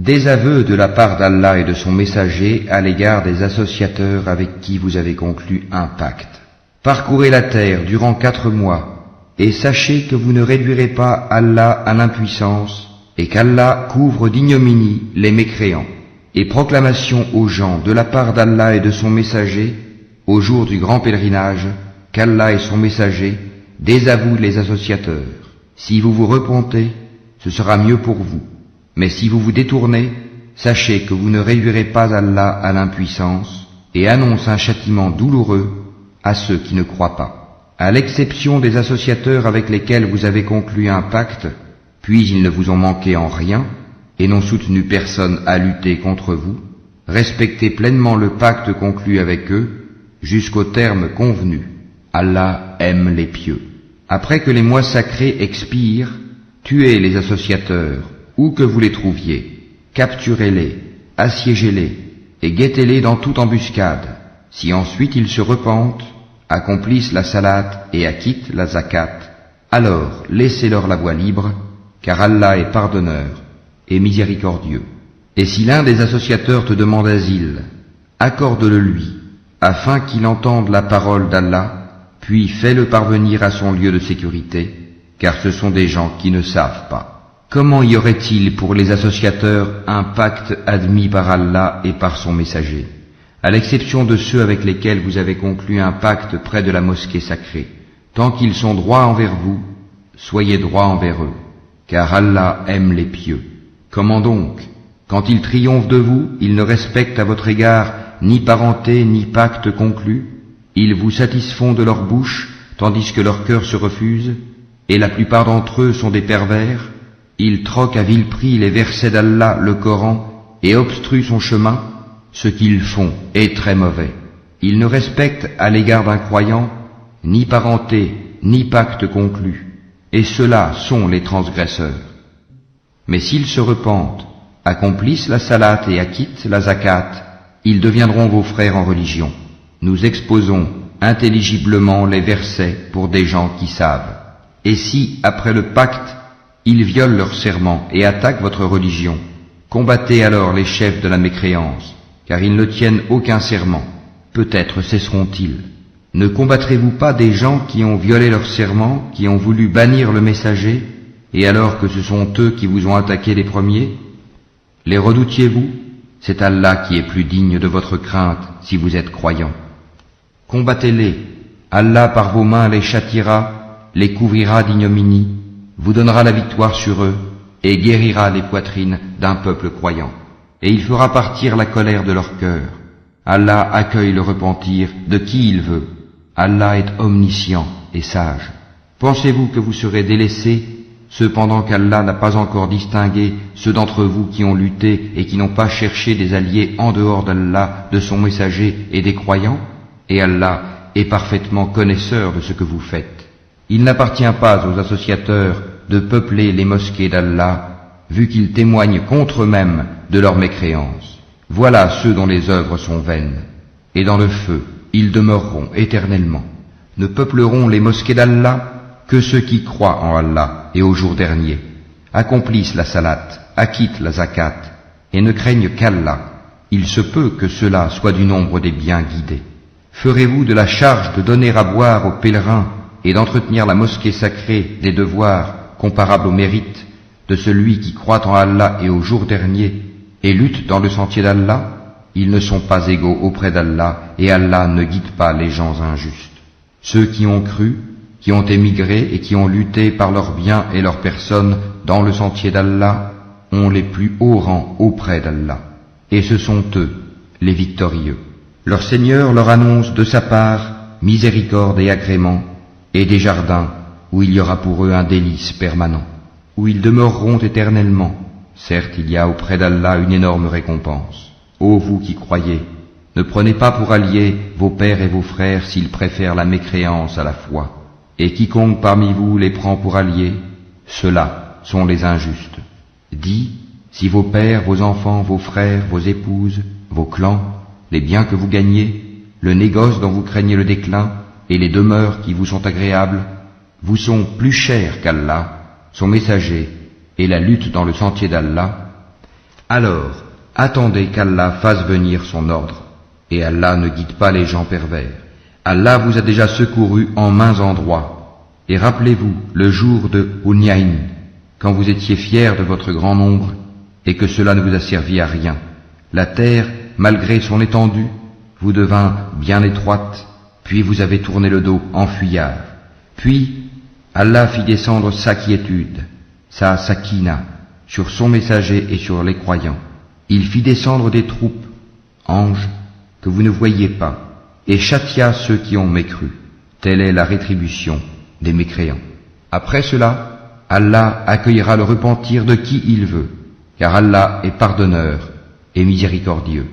Désaveu de la part d'Allah et de son messager à l'égard des associateurs avec qui vous avez conclu un pacte. Parcourez la terre durant 4 mois, et sachez que vous ne réduirez pas Allah à l'impuissance, et qu'Allah couvre d'ignominie les mécréants. Et proclamation aux gens de la part d'Allah et de son messager, au jour du grand pèlerinage, qu'Allah et son messager désavouent les associateurs. Si vous vous repentez, ce sera mieux pour vous. Mais si vous vous détournez, sachez que vous ne réduirez pas Allah à l'impuissance, et annonce un châtiment douloureux à ceux qui ne croient pas. À l'exception des associateurs avec lesquels vous avez conclu un pacte, puis ils ne vous ont manqué en rien, et n'ont soutenu personne à lutter contre vous, respectez pleinement le pacte conclu avec eux, jusqu'au terme convenu. Allah aime les pieux. Après que les mois sacrés expirent, tuez les associateurs, où que vous les trouviez, capturez-les, assiégez-les, et guettez-les dans toute embuscade. Si ensuite ils se repentent, accomplissent la salate et acquittent la zakat, alors laissez-leur la voie libre, car Allah est pardonneur et miséricordieux. Et si l'un des associateurs te demande asile, accorde-le lui, afin qu'il entende la parole d'Allah, puis fais-le parvenir à son lieu de sécurité, car ce sont des gens qui ne savent pas. Comment y aurait-il pour les associateurs un pacte admis par Allah et par son messager, à l'exception de ceux avec lesquels vous avez conclu un pacte près de la mosquée sacrée? Tant qu'ils sont droits envers vous, soyez droits envers eux, car Allah aime les pieux. Comment donc, quand ils triomphent de vous, ils ne respectent à votre égard ni parenté ni pacte conclu? Ils vous satisfont de leur bouche, tandis que leur cœur se refuse, et la plupart d'entre eux sont des pervers. Ils troquent à vil prix les versets d'Allah, le Coran, et obstruent son chemin. Ce qu'ils font est très mauvais. Ils ne respectent à l'égard d'un croyant ni parenté, ni pacte conclu, et ceux-là sont les transgresseurs. Mais s'ils se repentent, accomplissent la salate et acquittent la zakat, ils deviendront vos frères en religion. Nous exposons intelligiblement les versets pour des gens qui savent. Et si, après le pacte, ils violent leur serment et attaquent votre religion, combattez alors les chefs de la mécréance, car ils ne tiennent aucun serment. Peut-être cesseront-ils. Ne combattrez-vous pas des gens qui ont violé leur serment, qui ont voulu bannir le messager, et alors que ce sont eux qui vous ont attaqué les premiers? Les redoutiez-vous? C'est Allah qui est plus digne de votre crainte si vous êtes croyants. Combattez-les. Allah par vos mains les châtiera, les couvrira d'ignominie, vous donnera la victoire sur eux, et guérira les poitrines d'un peuple croyant. Et il fera partir la colère de leur cœur. Allah accueille le repentir de qui il veut. Allah est omniscient et sage. Pensez-vous que vous serez délaissés, cependant qu'Allah n'a pas encore distingué ceux d'entre vous qui ont lutté et qui n'ont pas cherché des alliés en dehors d'Allah, de son messager et des croyants? Et Allah est parfaitement connaisseur de ce que vous faites. Il n'appartient pas aux associateurs de peupler les mosquées d'Allah, vu qu'ils témoignent contre eux-mêmes de leur mécréance. Voilà ceux dont les œuvres sont vaines, et dans le feu, ils demeureront éternellement. Ne peupleront les mosquées d'Allah que ceux qui croient en Allah et au jour dernier, accomplissent la salate, acquittent la zakat, et ne craignent qu'Allah. Il se peut que cela soit du nombre des bien guidés. Ferez-vous de la charge de donner à boire aux pèlerins et d'entretenir la mosquée sacrée des devoirs comparables au mérite de celui qui croit en Allah et au jour dernier et lutte dans le sentier d'Allah? Ils ne sont pas égaux auprès d'Allah, et Allah ne guide pas les gens injustes. Ceux qui ont cru, qui ont émigré et qui ont lutté par leurs biens et leurs personnes dans le sentier d'Allah ont les plus hauts rangs auprès d'Allah. Et ce sont eux, les victorieux. Leur Seigneur leur annonce de sa part miséricorde et agrément, et des jardins où il y aura pour eux un délice permanent, où ils demeureront éternellement. Certes, il y a auprès d'Allah une énorme récompense. Ô vous qui croyez, ne prenez pas pour alliés vos pères et vos frères s'ils préfèrent la mécréance à la foi. Et quiconque parmi vous les prend pour alliés, ceux-là sont les injustes. Dis, si vos pères, vos enfants, vos frères, vos épouses, vos clans, les biens que vous gagnez, le négoce dont vous craignez le déclin, et les demeures qui vous sont agréables, vous sont plus chers qu'Allah, son messager, et la lutte dans le sentier d'Allah, Alors, attendez qu'Allah fasse venir son ordre, et Allah ne guide pas les gens pervers. Allah vous a déjà secouru en maints endroits, et rappelez-vous le jour de Hunayn, quand vous étiez fiers de votre grand nombre, et que cela ne vous a servi à rien. La terre, malgré son étendue, vous devint bien étroite, puis vous avez tourné le dos en fuyard. Puis, Allah fit descendre sa quiétude, sa sakina, sur son messager et sur les croyants. Il fit descendre des troupes, anges, que vous ne voyiez pas, et châtia ceux qui ont mécru. Telle est la rétribution des mécréants. Après cela, Allah accueillera le repentir de qui il veut, car Allah est pardonneur et miséricordieux.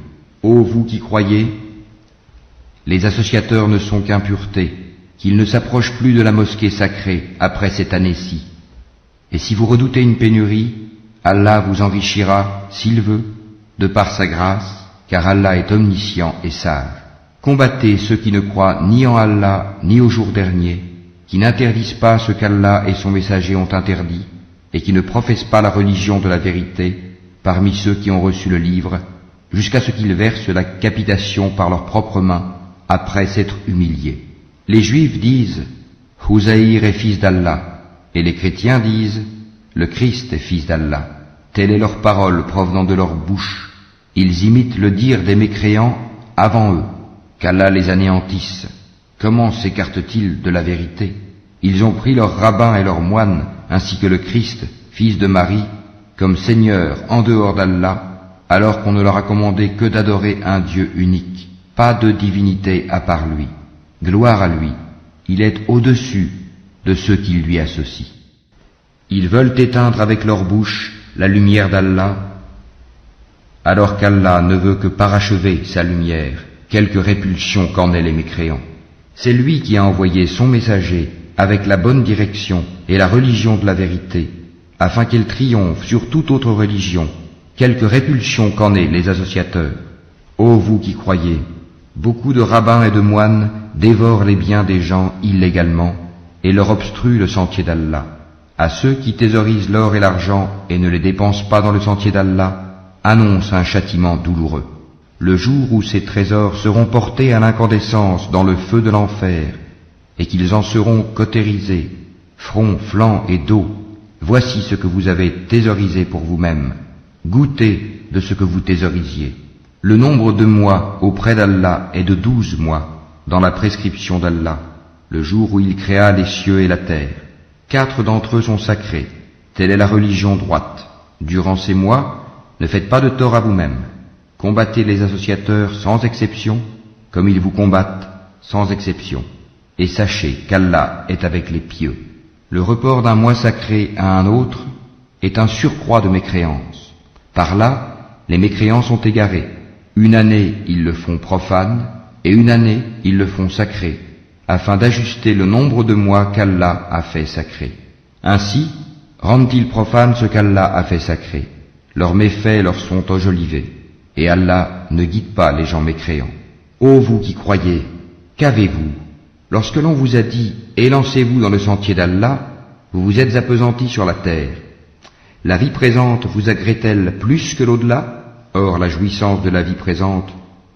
Ô vous qui croyez, les associateurs ne sont qu'impureté, qu'ils ne s'approchent plus de la mosquée sacrée après cette année-ci. Et si vous redoutez une pénurie, Allah vous enrichira, s'il veut, de par sa grâce, car Allah est omniscient et sage. Combattez ceux qui ne croient ni en Allah ni au jour dernier, qui n'interdisent pas ce qu'Allah et son messager ont interdit, et qui ne professent pas la religion de la vérité parmi ceux qui ont reçu le livre, jusqu'à ce qu'ils versent la capitation par leurs propres mains, après s'être humiliés. Les Juifs disent « Houzaïr est fils d'Allah » et les chrétiens disent « Le Christ est fils d'Allah ». Telle est leur parole provenant de leur bouche. Ils imitent le dire des mécréants avant eux, qu'Allah les anéantisse. Comment s'écartent-ils de la vérité? Ils ont pris leurs rabbins et leurs moines, ainsi que le Christ, fils de Marie, comme Seigneur en dehors d'Allah, alors qu'on ne leur a commandé que d'adorer un Dieu unique, pas de divinité à part lui. Gloire à lui, il est au-dessus de ceux qui lui associent. Ils veulent éteindre avec leur bouche la lumière d'Allah, alors qu'Allah ne veut que parachever sa lumière, quelque répulsion qu'en aient les mécréants. C'est lui qui a envoyé son messager avec la bonne direction et la religion de la vérité, afin qu'elle triomphe sur toute autre religion, quelque répulsion qu'en aient les associateurs. Ô vous qui croyez, beaucoup de rabbins et de moines dévorent les biens des gens illégalement et leur obstruent le sentier d'Allah. À ceux qui thésaurisent l'or et l'argent et ne les dépensent pas dans le sentier d'Allah, annonce un châtiment douloureux. Le jour où ces trésors seront portés à l'incandescence dans le feu de l'enfer, et qu'ils en seront cautérisés, front, flanc et dos, voici ce que vous avez thésaurisé pour vous-même. Goûtez de ce que vous thésaurisiez. Le nombre de mois auprès d'Allah est de 12 mois, dans la prescription d'Allah, le jour où il créa les cieux et la terre. 4 d'entre eux sont sacrés, telle est la religion droite. Durant ces mois, ne faites pas de tort à vous-même. Combattez les associateurs sans exception, comme ils vous combattent sans exception. Et sachez qu'Allah est avec les pieux. Le report d'un mois sacré à un autre est un surcroît de mécréance. Par là, les mécréants sont égarés. Une année, ils le font profane, et une année, ils le font sacré, afin d'ajuster le nombre de mois qu'Allah a fait sacré. Ainsi, rendent-ils profane ce qu'Allah a fait sacré. Leurs méfaits leur sont enjolivés, et Allah ne guide pas les gens mécréants. Ô vous qui croyez, qu'avez-vous? Lorsque l'on vous a dit « Élancez-vous dans le sentier d'Allah », vous vous êtes appesantis sur la terre. La vie présente vous agrée-t-elle plus que l'au-delà? Or la jouissance de la vie présente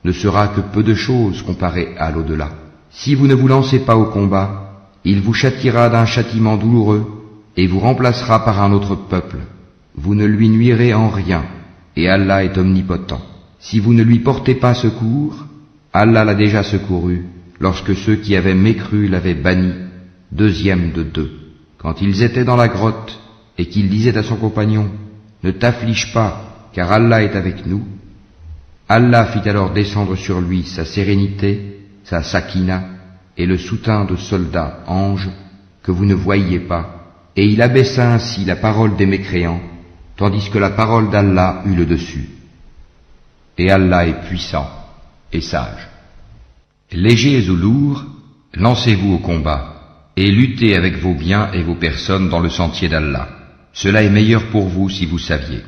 ne sera que peu de choses comparée à l'au-delà. Si vous ne vous lancez pas au combat, il vous châtiera d'un châtiment douloureux et vous remplacera par un autre peuple. Vous ne lui nuirez en rien, et Allah est omnipotent. Si vous ne lui portez pas secours, Allah l'a déjà secouru, lorsque ceux qui avaient mécru l'avaient banni, deuxième de 2. Quand ils étaient dans la grotte, et qu'il disait à son compagnon, « Ne t'afflige pas, car Allah est avec nous », Allah fit alors descendre sur lui sa sérénité, sa sakina, et le soutien de soldats, anges, que vous ne voyiez pas, et il abaissa ainsi la parole des mécréants, tandis que la parole d'Allah eut le dessus. Et Allah est puissant et sage. Légers ou lourds, lancez-vous au combat, et luttez avec vos biens et vos personnes dans le sentier d'Allah. Cela est meilleur pour vous si vous saviez.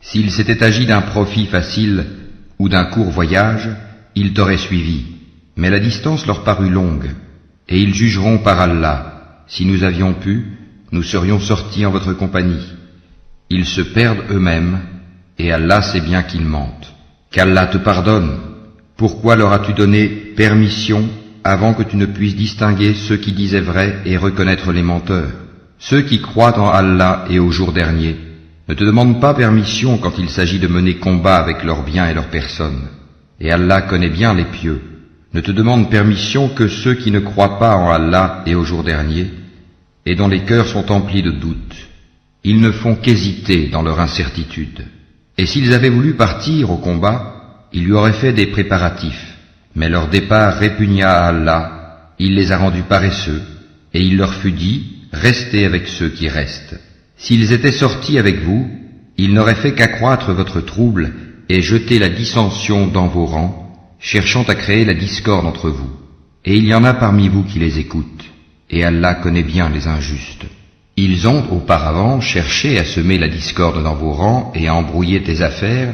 S'il s'était agi d'un profit facile ou d'un court voyage, ils t'auraient suivi, mais la distance leur parut longue, et ils jugeront par Allah. Si nous avions pu, nous serions sortis en votre compagnie. Ils se perdent eux-mêmes, et Allah sait bien qu'ils mentent. Qu'Allah te pardonne. Pourquoi leur as-tu donné permission avant que tu ne puisses distinguer ceux qui disaient vrai et reconnaître les menteurs? Ceux qui croient en Allah et au jour dernier ne te demandent pas permission quand il s'agit de mener combat avec leurs biens et leurs personnes. Et Allah connaît bien les pieux. Ne te demandent permission que ceux qui ne croient pas en Allah et au jour dernier, et dont les cœurs sont emplis de doutes. Ils ne font qu'hésiter dans leur incertitude. Et s'ils avaient voulu partir au combat, ils lui auraient fait des préparatifs. Mais leur départ répugna à Allah, il les a rendus paresseux, et il leur fut dit, restez avec ceux qui restent. S'ils étaient sortis avec vous, ils n'auraient fait qu'accroître votre trouble et jeter la dissension dans vos rangs, cherchant à créer la discorde entre vous. Et il y en a parmi vous qui les écoutent, et Allah connaît bien les injustes. Ils ont auparavant cherché à semer la discorde dans vos rangs et à embrouiller tes affaires,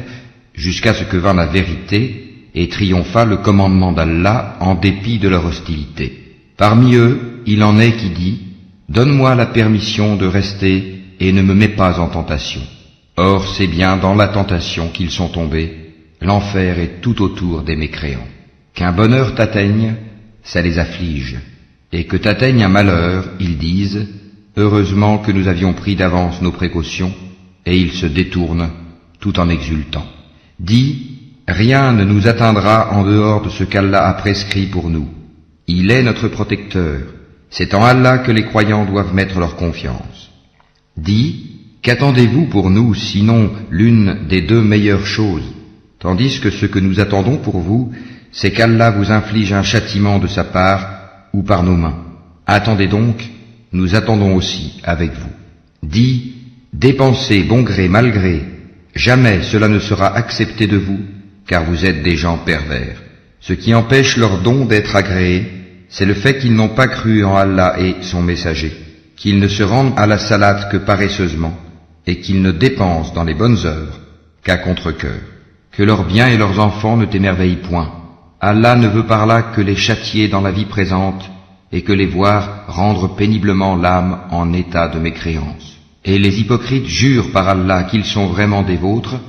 jusqu'à ce que vint la vérité et triompha le commandement d'Allah en dépit de leur hostilité. Parmi eux, il en est qui dit, donne-moi la permission de rester et ne me mets pas en tentation. Or, c'est bien dans la tentation qu'ils sont tombés. L'enfer est tout autour des mécréants. Qu'un bonheur t'atteigne, ça les afflige. Et que t'atteigne un malheur, ils disent, heureusement que nous avions pris d'avance nos précautions, et ils se détournent, tout en exultant. Dis, rien ne nous atteindra en dehors de ce qu'Allah a prescrit pour nous. Il est notre protecteur. C'est en Allah que les croyants doivent mettre leur confiance. Dis, qu'attendez-vous pour nous, sinon l'une des deux meilleures choses, tandis que ce que nous attendons pour vous, c'est qu'Allah vous inflige un châtiment de sa part ou par nos mains. Attendez donc, nous attendons aussi avec vous. Dis, dépensez bon gré mal gré, jamais cela ne sera accepté de vous, car vous êtes des gens pervers. Ce qui empêche leur don d'être agréé, c'est le fait qu'ils n'ont pas cru en Allah et son messager, qu'ils ne se rendent à la salate que paresseusement, et qu'ils ne dépensent dans les bonnes œuvres qu'à contre-cœur. Que leurs biens et leurs enfants ne t'émerveillent point. Allah ne veut par là que les châtier dans la vie présente, et que les voir rendre péniblement l'âme en état de mécréance. Et les hypocrites jurent par Allah qu'ils sont vraiment des vôtres,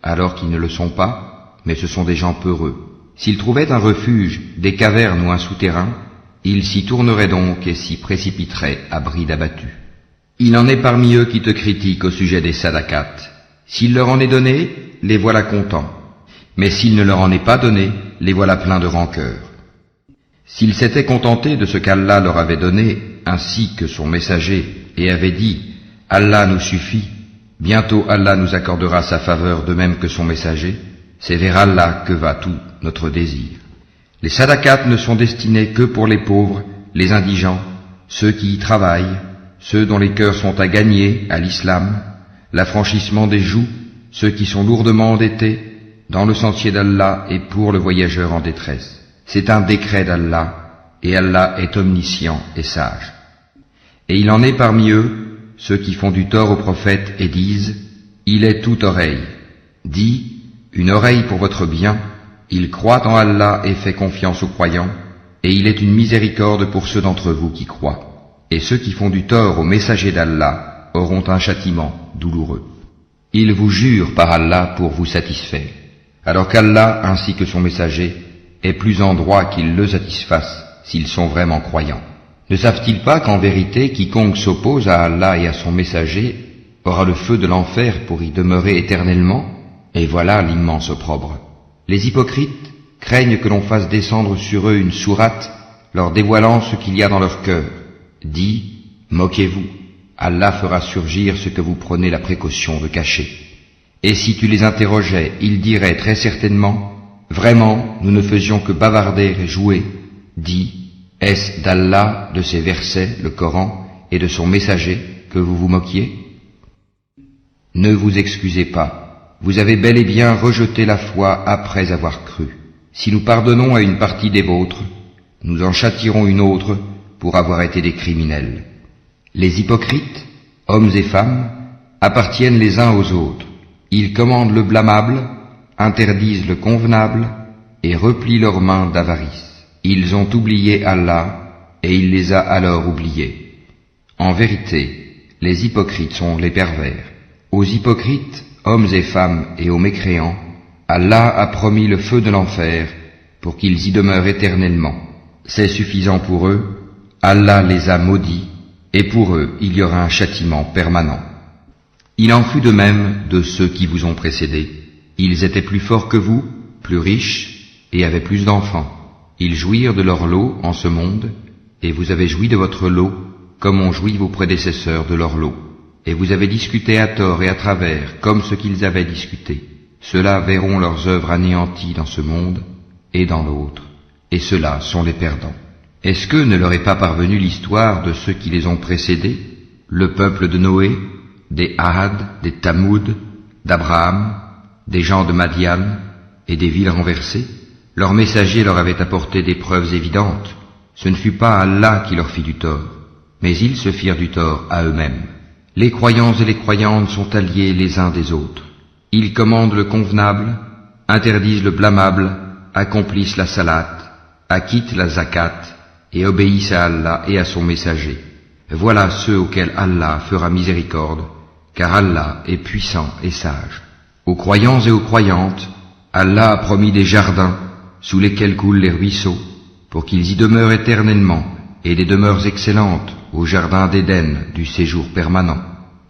alors qu'ils ne le sont pas, mais ce sont des gens peureux. S'ils trouvaient un refuge, des cavernes ou un souterrain, ils s'y tourneraient donc et s'y précipiteraient à bride abattue. Il en est parmi eux qui te critiquent au sujet des sadaqat. S'il leur en est donné, les voilà contents. Mais s'il ne leur en est pas donné, les voilà pleins de rancœur. S'ils s'étaient contentés de ce qu'Allah leur avait donné, ainsi que son messager, et avaient dit « Allah nous suffit », bientôt Allah nous accordera sa faveur de même que son messager, c'est vers Allah que va tout notre désir. Les sadaqat ne sont destinés que pour les pauvres, les indigents, ceux qui y travaillent, ceux dont les cœurs sont à gagner à l'islam, l'affranchissement des joues, ceux qui sont lourdement endettés, dans le sentier d'Allah et pour le voyageur en détresse. C'est un décret d'Allah, et Allah est omniscient et sage. Et il en est parmi eux, ceux qui font du tort au prophète et disent, il est toute oreille. Dis, une oreille pour votre bien, il croit en Allah et fait confiance aux croyants, et il est une miséricorde pour ceux d'entre vous qui croient. Et ceux qui font du tort au messager d'Allah auront un châtiment douloureux. Ils vous jurent par Allah pour vous satisfaire, alors qu'Allah ainsi que son messager est plus en droit qu'ils le satisfassent s'ils sont vraiment croyants. Ne savent-ils pas qu'en vérité quiconque s'oppose à Allah et à son messager aura le feu de l'enfer pour y demeurer éternellement? Et voilà l'immense opprobre. Les hypocrites craignent que l'on fasse descendre sur eux une sourate leur dévoilant ce qu'il y a dans leur cœur. Dis, moquez-vous, Allah fera surgir ce que vous prenez la précaution de cacher. Et si tu les interrogeais, ils diraient très certainement, vraiment, nous ne faisions que bavarder et jouer. Dis, est-ce d'Allah, de ses versets, le Coran, et de son messager, que vous vous moquiez? Ne vous excusez pas, vous avez bel et bien rejeté la foi après avoir cru. Si nous pardonnons à une partie des vôtres, nous en châtierons une autre pour avoir été des criminels. Les hypocrites, hommes et femmes, appartiennent les uns aux autres. Ils commandent le blâmable, interdisent le convenable et replient leurs mains d'avarice. Ils ont oublié Allah et il les a alors oubliés. En vérité, les hypocrites sont les pervers. Aux hypocrites, hommes et femmes et aux mécréants, Allah a promis le feu de l'enfer pour qu'ils y demeurent éternellement. C'est suffisant pour eux, Allah les a maudits, et pour eux il y aura un châtiment permanent. Il en fut de même de ceux qui vous ont précédés. Ils étaient plus forts que vous, plus riches, et avaient plus d'enfants. Ils jouirent de leur lot en ce monde, et vous avez joui de votre lot, comme ont joui vos prédécesseurs de leur lot. Et vous avez discuté à tort et à travers, comme ce qu'ils avaient discuté. Ceux-là verront leurs œuvres anéanties dans ce monde et dans l'autre, et ceux-là sont les perdants. Est-ce que ne leur est pas parvenue l'histoire de ceux qui les ont précédés, le peuple de Noé, des Ahad, des Tamoud, d'Abraham, des gens de Madian et des villes renversées? Leurs messagers leur avaient apporté des preuves évidentes. Ce ne fut pas Allah qui leur fit du tort, mais ils se firent du tort à eux-mêmes. Les croyants et les croyantes sont alliés les uns des autres. Ils commandent le convenable, interdisent le blâmable, accomplissent la salat, acquittent la zakat et obéissent à Allah et à son messager. Voilà ceux auxquels Allah fera miséricorde, car Allah est puissant et sage. Aux croyants et aux croyantes, Allah a promis des jardins sous lesquels coulent les ruisseaux, pour qu'ils y demeurent éternellement, et des demeures excellentes au jardin d'Éden du séjour permanent.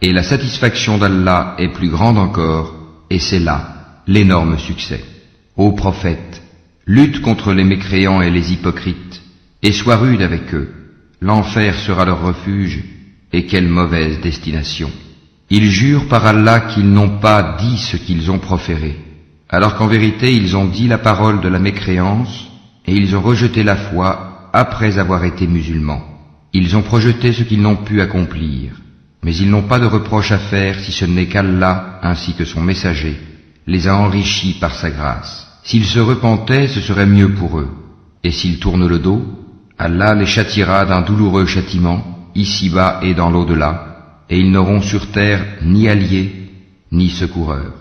Et la satisfaction d'Allah est plus grande encore, et c'est là l'énorme succès. Ô prophète, lutte contre les mécréants et les hypocrites, et sois rude avec eux. L'enfer sera leur refuge, et quelle mauvaise destination. Ils jurent par Allah qu'ils n'ont pas dit ce qu'ils ont proféré, alors qu'en vérité ils ont dit la parole de la mécréance, et ils ont rejeté la foi après avoir été musulmans. Ils ont projeté ce qu'ils n'ont pu accomplir, mais ils n'ont pas de reproche à faire si ce n'est qu'Allah, ainsi que son messager, les a enrichis par sa grâce. S'ils se repentaient, ce serait mieux pour eux, et s'ils tournent le dos, Allah les châtiera d'un douloureux châtiment, ici-bas et dans l'au-delà, et ils n'auront sur terre ni alliés, ni secoureurs.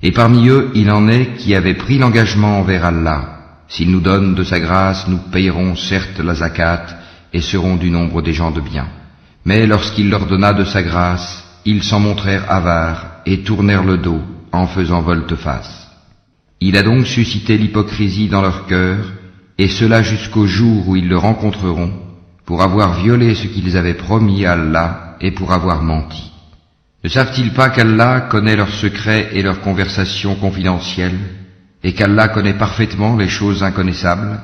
Et parmi eux, il en est qui avaient pris l'engagement envers Allah. S'il nous donne de sa grâce, nous payerons certes la zakat, et seront du nombre des gens de bien. Mais lorsqu'il leur donna de sa grâce, ils s'en montrèrent avares, et tournèrent le dos, en faisant volte-face. Il a donc suscité l'hypocrisie dans leur cœur, et cela jusqu'au jour où ils le rencontreront, pour avoir violé ce qu'ils avaient promis à Allah et pour avoir menti. Ne savent-ils pas qu'Allah connaît leurs secrets et leurs conversations confidentielles, et qu'Allah connaît parfaitement les choses inconnaissables?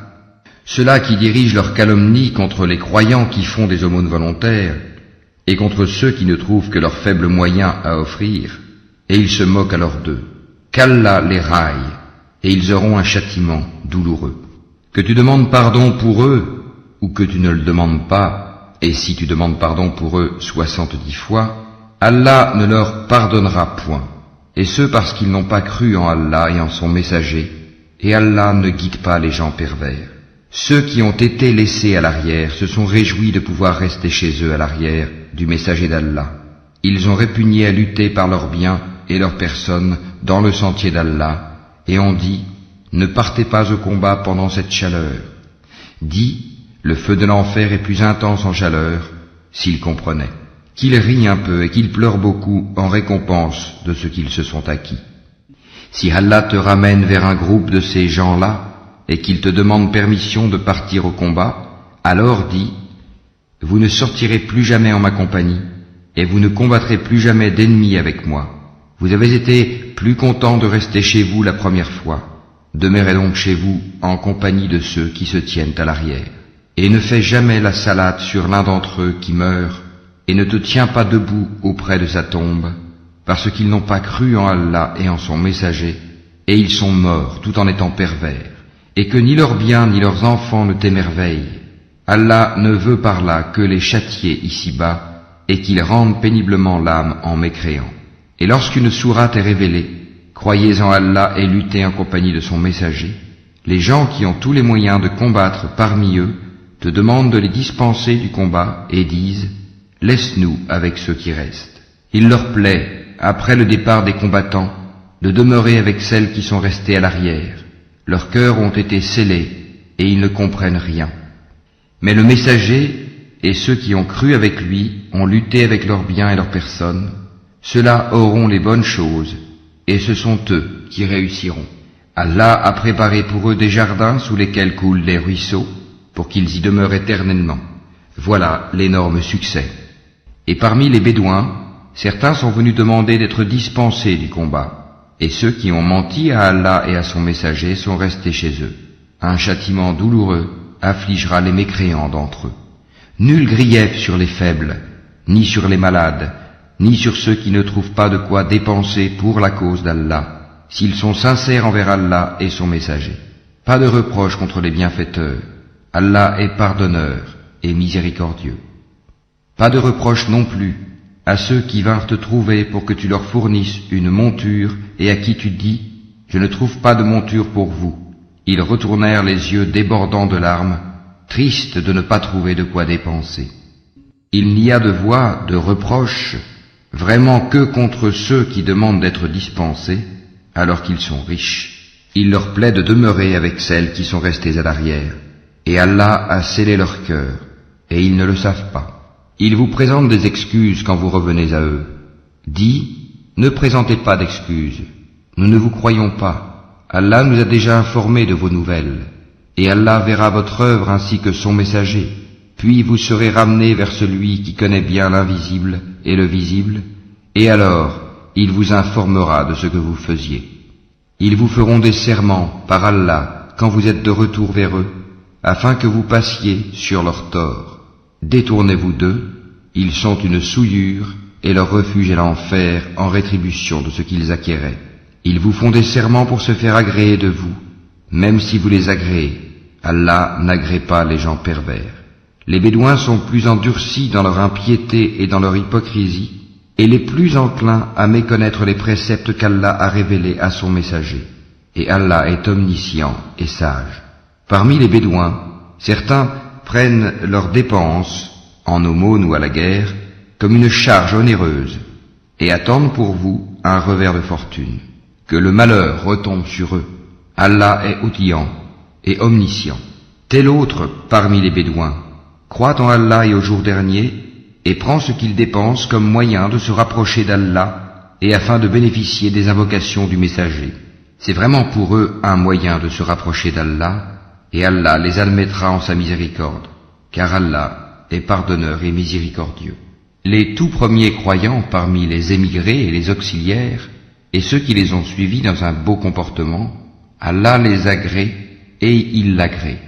Ceux-là qui dirigent leur calomnie contre les croyants qui font des aumônes volontaires, et contre ceux qui ne trouvent que leurs faibles moyens à offrir, et ils se moquent alors d'eux. Qu'Allah les raille, et ils auront un châtiment douloureux. Que tu demandes pardon pour eux, ou que tu ne le demandes pas, et si tu demandes pardon pour eux 70 fois, Allah ne leur pardonnera point, et ce parce qu'ils n'ont pas cru en Allah et en son messager, et Allah ne guide pas les gens pervers. Ceux qui ont été laissés à l'arrière se sont réjouis de pouvoir rester chez eux à l'arrière du messager d'Allah. Ils ont répugné à lutter par leurs biens et leurs personnes dans le sentier d'Allah, et ont dit, ne partez pas au combat pendant cette chaleur. Dis, le feu de l'enfer est plus intense en chaleur, s'ils comprenaient. Qu'ils rient un peu et qu'ils pleurent beaucoup en récompense de ce qu'ils se sont acquis. Si Allah te ramène vers un groupe de ces gens-là, et qu'ils te demandent permission de partir au combat, alors dis, vous ne sortirez plus jamais en ma compagnie, et vous ne combattrez plus jamais d'ennemis avec moi. Vous avez été plus contents de rester chez vous la première fois. Demeurez donc chez vous en compagnie de ceux qui se tiennent à l'arrière. Et ne fais jamais la salade sur l'un d'entre eux qui meurt, et ne te tiens pas debout auprès de sa tombe, parce qu'ils n'ont pas cru en Allah et en son messager, et ils sont morts tout en étant pervers, et que ni leurs biens ni leurs enfants ne t'émerveillent. Allah ne veut par là que les châtier ici-bas, et qu'ils rendent péniblement l'âme en mécréant. Et lorsqu'une sourate est révélée, croyez en Allah et luttez en compagnie de son messager. Les gens qui ont tous les moyens de combattre parmi eux te demandent de les dispenser du combat et disent « Laisse-nous avec ceux qui restent ». Il leur plaît, après le départ des combattants, de demeurer avec celles qui sont restées à l'arrière. Leurs cœurs ont été scellés et ils ne comprennent rien. Mais le messager et ceux qui ont cru avec lui ont lutté avec leurs biens et leurs personnes. Ceux-là auront les bonnes choses et ce sont eux qui réussiront. Allah a préparé pour eux des jardins sous lesquels coulent les ruisseaux, pour qu'ils y demeurent éternellement. Voilà l'énorme succès. Et parmi les Bédouins, certains sont venus demander d'être dispensés du combat, et ceux qui ont menti à Allah et à son messager sont restés chez eux. Un châtiment douloureux affligera les mécréants d'entre eux. Nul grief sur les faibles, ni sur les malades, ni sur ceux qui ne trouvent pas de quoi dépenser pour la cause d'Allah, s'ils sont sincères envers Allah et son messager. Pas de reproche contre les bienfaiteurs. Allah est pardonneur et miséricordieux. Pas de reproche non plus à ceux qui vinrent te trouver pour que tu leur fournisses une monture et à qui tu dis « Je ne trouve pas de monture pour vous ». Ils retournèrent les yeux débordants de larmes, tristes de ne pas trouver de quoi dépenser. Il n'y a de voix, de reproche, vraiment que contre ceux qui demandent d'être dispensés, alors qu'ils sont riches. Il leur plaît de demeurer avec celles qui sont restées à l'arrière, et Allah a scellé leur cœur, et ils ne le savent pas. Ils vous présentent des excuses quand vous revenez à eux. Dis, ne présentez pas d'excuses, nous ne vous croyons pas. Allah nous a déjà informés de vos nouvelles, et Allah verra votre œuvre ainsi que son messager, puis vous serez ramenés vers celui qui connaît bien l'invisible et le visible, et alors il vous informera de ce que vous faisiez. Ils vous feront des serments par Allah quand vous êtes de retour vers eux, afin que vous passiez sur leurs torts. Détournez-vous d'eux, ils sont une souillure, et leur refuge est l'enfer en rétribution de ce qu'ils acquéraient. Ils vous font des serments pour se faire agréer de vous, même si vous les agréez. Allah n'agrée pas les gens pervers. Les Bédouins sont plus endurcis dans leur impiété et dans leur hypocrisie, et les plus enclins à méconnaître les préceptes qu'Allah a révélés à son messager. Et Allah est omniscient et sage. Parmi les Bédouins, certains prennent leurs dépenses, en aumône ou à la guerre, comme une charge onéreuse, et attendent pour vous un revers de fortune. Que le malheur retombe sur eux. Allah est outillant et omniscient. Tel autre parmi les Bédouins croit en Allah et au jour dernier, et prend ce qu'il dépense comme moyen de se rapprocher d'Allah et afin de bénéficier des invocations du messager. C'est vraiment pour eux un moyen de se rapprocher d'Allah, et Allah les admettra en sa miséricorde, car Allah est pardonneur et miséricordieux. Les tout premiers croyants parmi les émigrés et les auxiliaires, et ceux qui les ont suivis dans un beau comportement, Allah les agrée et il l'agrée.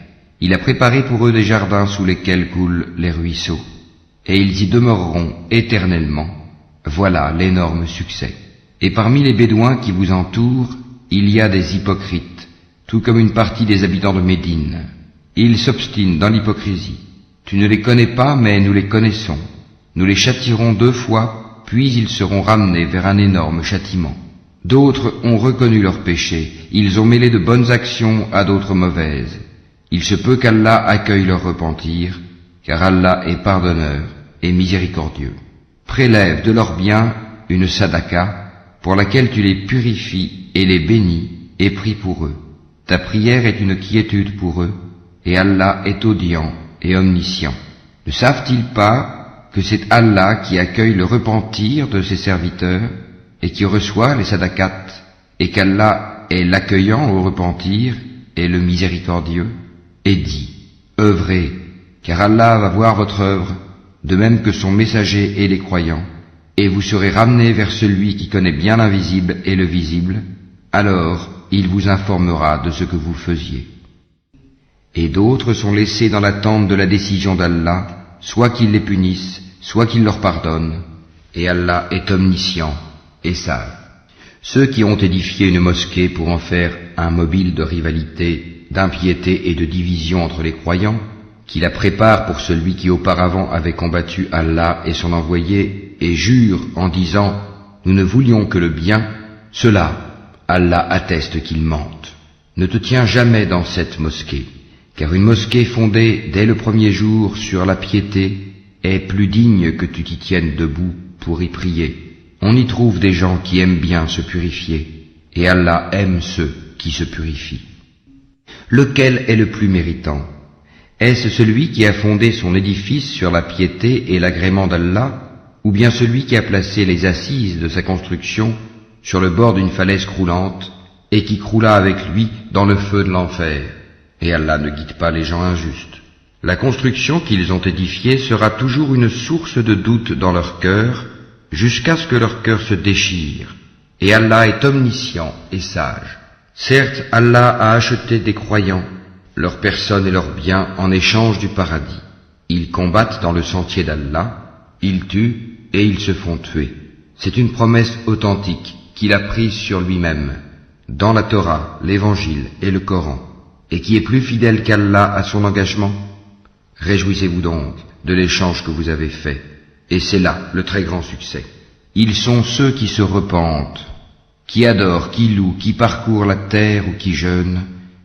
Il a préparé pour eux des jardins sous lesquels coulent les ruisseaux, et ils y demeureront éternellement. Voilà l'énorme succès. Et parmi les Bédouins qui vous entourent, il y a des hypocrites, tout comme une partie des habitants de Médine. Ils s'obstinent dans l'hypocrisie. Tu ne les connais pas, mais nous les connaissons. Nous les châtierons 2 fois, puis ils seront ramenés vers un énorme châtiment. D'autres ont reconnu leurs péchés, ils ont mêlé de bonnes actions à d'autres mauvaises. Il se peut qu'Allah accueille leur repentir, car Allah est pardonneur et miséricordieux. Prélève de leurs biens une sadaka, pour laquelle tu les purifies et les bénis, et prie pour eux. Ta prière est une quiétude pour eux, et Allah est audient et omniscient. Ne savent-ils pas que c'est Allah qui accueille le repentir de ses serviteurs, et qui reçoit les sadakats, et qu'Allah est l'accueillant au repentir et le miséricordieux? Et dit, œuvrez, car Allah va voir votre œuvre, de même que son messager et les croyants, et vous serez ramenés vers celui qui connaît bien l'invisible et le visible, alors il vous informera de ce que vous faisiez. Et d'autres sont laissés dans l'attente de la décision d'Allah, soit qu'il les punisse, soit qu'il leur pardonne, et Allah est omniscient et sage. Ceux qui ont édifié une mosquée pour en faire un mobile de rivalité, d'impiété et de division entre les croyants, qui la préparent pour celui qui auparavant avait combattu Allah et son envoyé, et jurent en disant « Nous ne voulions que le bien », cela, Allah atteste qu'ils mentent. Ne te tiens jamais dans cette mosquée, car une mosquée fondée dès le premier jour sur la piété est plus digne que tu t'y tiennes debout pour y prier. On y trouve des gens qui aiment bien se purifier, et Allah aime ceux qui se purifient. Lequel est le plus méritant? Est-ce celui qui a fondé son édifice sur la piété et l'agrément d'Allah, ou bien celui qui a placé les assises de sa construction sur le bord d'une falaise croulante, et qui croula avec lui dans le feu de l'enfer. Et Allah ne guide pas les gens injustes. La construction qu'ils ont édifiée sera toujours une source de doute dans leur cœur, jusqu'à ce que leur cœur se déchire. Et Allah est omniscient et sage. Certes, Allah a acheté des croyants, leurs personnes et leurs biens en échange du paradis. Ils combattent dans le sentier d'Allah, ils tuent et ils se font tuer. C'est une promesse authentique qu'il a prise sur lui-même, dans la Torah, l'Évangile et le Coran, et qui est plus fidèle qu'Allah à son engagement. Réjouissez-vous donc de l'échange que vous avez fait, et c'est là le très grand succès. Ils sont ceux qui se repentent, qui adorent, qui louent, qui parcourent la terre ou qui jeûnent,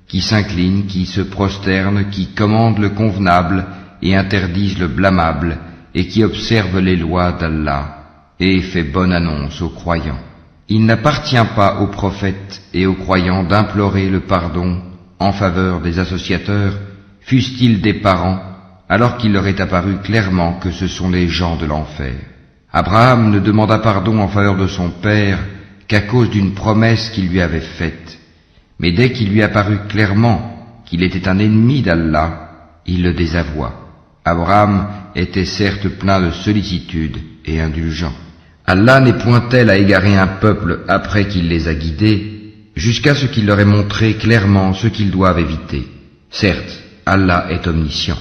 qui s'inclinent, qui se prosternent, qui commandent le convenable et interdisent le blâmable, et qui observent les lois d'Allah, et fait bonne annonce aux croyants. Il n'appartient pas aux prophètes et aux croyants d'implorer le pardon en faveur des associateurs, fussent-ils des parents, alors qu'il leur est apparu clairement que ce sont les gens de l'enfer. Abraham ne demanda pardon en faveur de son père qu'à cause d'une promesse qu'il lui avait faite. Mais dès qu'il lui apparut clairement qu'il était un ennemi d'Allah, il le désavoua. Abraham était certes plein de sollicitude et indulgent. Allah n'est point tel à égarer un peuple après qu'il les a guidés, jusqu'à ce qu'il leur ait montré clairement ce qu'ils doivent éviter. Certes, Allah est omniscient.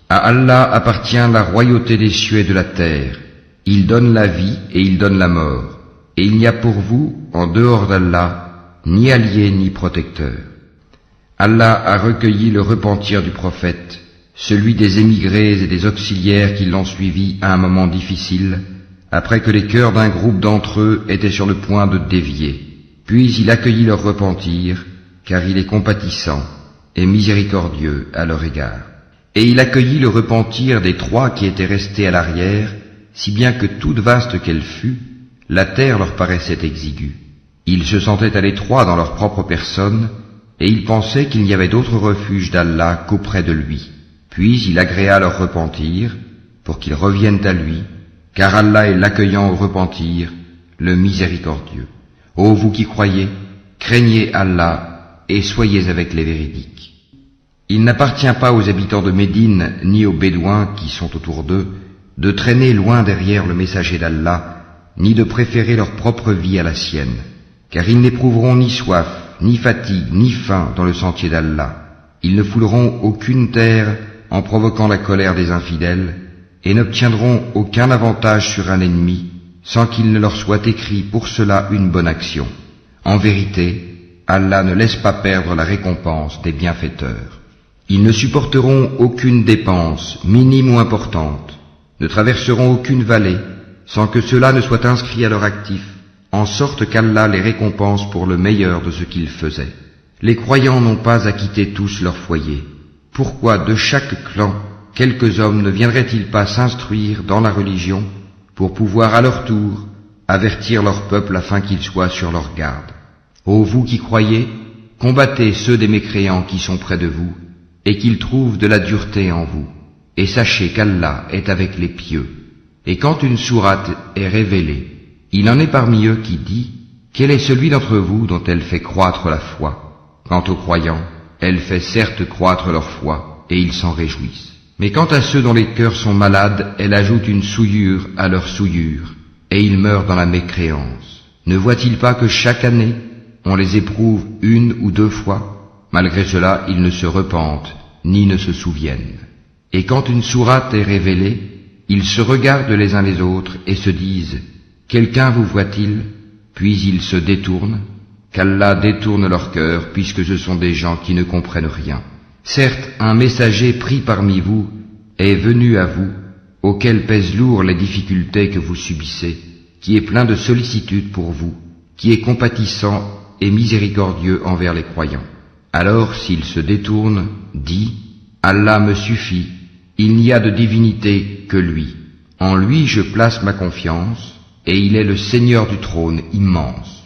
À Allah appartient la royauté des cieux et de la terre. Il donne la vie et il donne la mort. Et il n'y a pour vous, en dehors d'Allah, ni allié ni protecteur. Allah a recueilli le repentir du prophète, celui des émigrés et des auxiliaires qui l'ont suivi à un moment difficile, après que les cœurs d'un groupe d'entre eux étaient sur le point de dévier. Puis il accueillit leur repentir, car il est compatissant et miséricordieux à leur égard. Et il accueillit le repentir des 3 qui étaient restés à l'arrière, si bien que toute vaste qu'elle fût, la terre leur paraissait exiguë. Ils se sentaient à l'étroit dans leur propre personne, et ils pensaient qu'il n'y avait d'autre refuge d'Allah qu'auprès de lui. Puis il agréa leur repentir, pour qu'ils reviennent à lui, car Allah est l'accueillant au repentir, le miséricordieux. Ô vous qui croyez, craignez Allah et soyez avec les véridiques. Il n'appartient pas aux habitants de Médine ni aux Bédouins qui sont autour d'eux de traîner loin derrière le messager d'Allah, ni de préférer leur propre vie à la sienne, car ils n'éprouveront ni soif, ni fatigue, ni faim dans le sentier d'Allah. Ils ne fouleront aucune terre en provoquant la colère des infidèles, et n'obtiendront aucun avantage sur un ennemi, sans qu'il ne leur soit écrit pour cela une bonne action. En vérité, Allah ne laisse pas perdre la récompense des bienfaiteurs. Ils ne supporteront aucune dépense, minime ou importante, ne traverseront aucune vallée, sans que cela ne soit inscrit à leur actif, en sorte qu'Allah les récompense pour le meilleur de ce qu'ils faisaient. Les croyants n'ont pas acquitté tous leur foyer. Pourquoi de chaque clan, quelques hommes ne viendraient-ils pas s'instruire dans la religion, pour pouvoir à leur tour avertir leur peuple afin qu'ils soient sur leur garde? Ô vous qui croyez, combattez ceux des mécréants qui sont près de vous, et qu'ils trouvent de la dureté en vous, et sachez qu'Allah est avec les pieux. Et quand une sourate est révélée, il en est parmi eux qui dit, quel est celui d'entre vous dont elle fait croître la foi? Quant aux croyants, elle fait certes croître leur foi, et ils s'en réjouissent. Mais quant à ceux dont les cœurs sont malades, elle ajoute une souillure à leur souillure, et ils meurent dans la mécréance. Ne voient-ils pas que chaque année, on les éprouve 1 ou 2 fois? Malgré cela, ils ne se repentent, ni ne se souviennent. Et quand une sourate est révélée, ils se regardent les uns les autres et se disent, quelqu'un vous voit-il? Puis ils se détournent, qu'Allah détourne leur cœur, puisque ce sont des gens qui ne comprennent rien. Certes, un messager pris parmi vous est venu à vous, auquel pèsent lourd les difficultés que vous subissez, qui est plein de sollicitude pour vous, qui est compatissant et miséricordieux envers les croyants. Alors, s'il se détourne, dit, Allah me suffit, il n'y a de divinité que lui. En lui je place ma confiance, et il est le Seigneur du trône immense.